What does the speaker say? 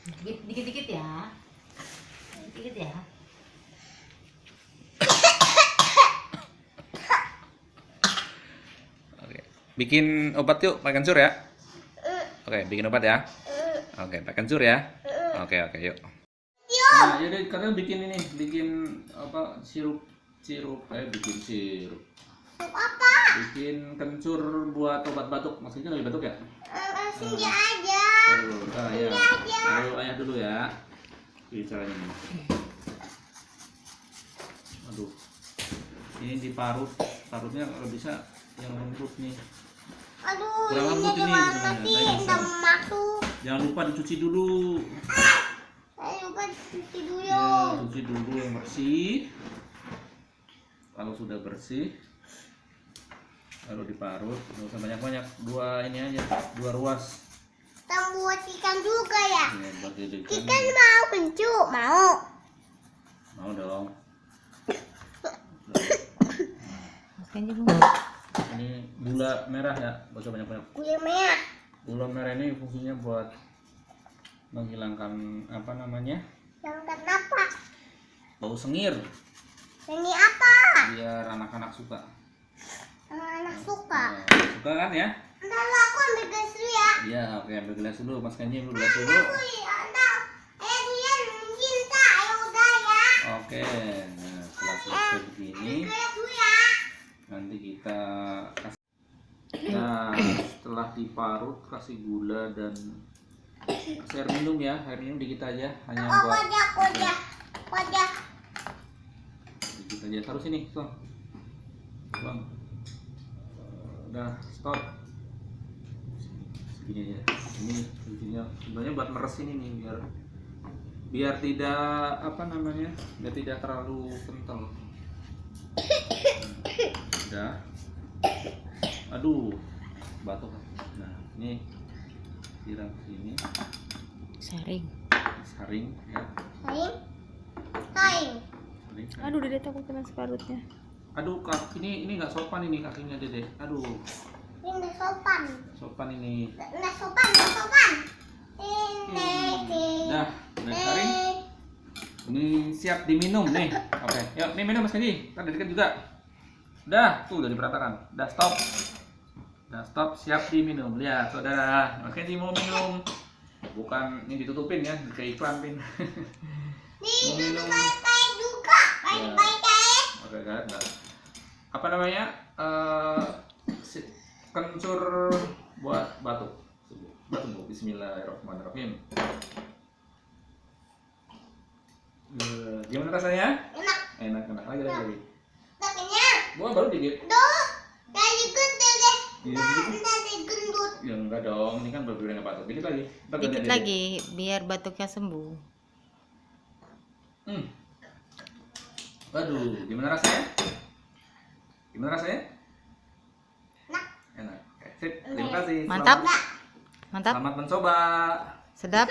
Dikit-dikit ya. Dikit ya. Oke. Bikin obat yuk, pakai kencur ya. Oke, bikin obat ya. Oke, pakai kencur ya. Oke, yuk. Nah, jadi kalian bikin ini, bikin apa? Bikin sirup. Apa? Bikin kencur buat obat batuk. Maksudnya lagi batuk ya? Senja aja. Bentar ya. Ayo ayah dulu ya. Ini caranya nih. Aduh. Ini diparut. Parutnya kalau bisa yang lembut nih. Aduh, Kurang lembut ini gimana sebenarnya. sih? Enggak masuk. Jangan lupa dicuci dulu. Ayo lupa cuci dulu. Ya, cuci dulu yang bersih. Kalau sudah bersih, lalu diparut. Nggak usah banyak-banyak. Dua ini aja, 2 ruas. Kita buat ikan juga ya. Ya, buat ikan. Ikan mau pencu, mau. Mau dong. Masukin juga. Ini gula merah ya, nggak usah banyak-banyak. Gula merah. Gula merah ini fungsinya buat menghilangkan apa namanya? Yang kenapa? Bau sengir. Ini apa? Biar anak-anak suka. Anak suka. Nah, suka kan ya? Ntar lo aku ambil gas dulu ya. Iya, oke, ambil gelas dulu. Mas Kenji ambil gelas dulu. Aku ya, ntar. Dia cinta, ya udah ya. Oke, nah setelah selesai begini, Gas dulu ya. nanti kita kasih. Nah, setelah diparut, kasih gula dan kasih air minum ya. Air minum dikit aja, hanya Oh, buat kojak. dikit aja. Taruh sini, Bang. Bang. Udah, stop. Segini aja. Ini fungsinya sebenarnya buat meres ini nih, biar tidak apa namanya, biar tidak terlalu kental. Udah. Aduh, batuk. Nah, ini siram sini, Saring. saring ya. Saing. Saring. Aduh, Dede takut kena separutnya. Aduh, ini nggak sopan ini kakinya Dede. Aduh, Ini nggak sopan. sopan ini. Nggak sopan. Ini. Dah, udah saring. Ini siap diminum nih. Oke, yuk, nih minum Mas Kenji. Kan Dede kan juga. Udah, tuh udah diperatakan. Udah stop. Udah stop, siap diminum. Lihat, saudara. Mas Kenji mau minum. Bukan ini ditutupin ya, kayak iklan pin. Nih, Mau itu minum. kayak juga. Ya. Kayak. Oke, kan? Nah, apa namanya? Kencur buat batuk. Batuk, Bu. Bismillahirrahmanirrahim. Gimana rasanya? Enak. Enak lagi. Nggak kenyang. Gua baru dikit. Duh, dari gendut deh. Iya, dikit. Dari gendut. Ya enggak dong, ini kan baru nggak batuk. Dikit lagi. Ntar Dikit ganti lagi biar batuknya sembuh. aja. Waduh, gimana rasanya? Enak. Enak. Oke, sip. Terima kasih. Mantap. Selamat mencoba. Sedap.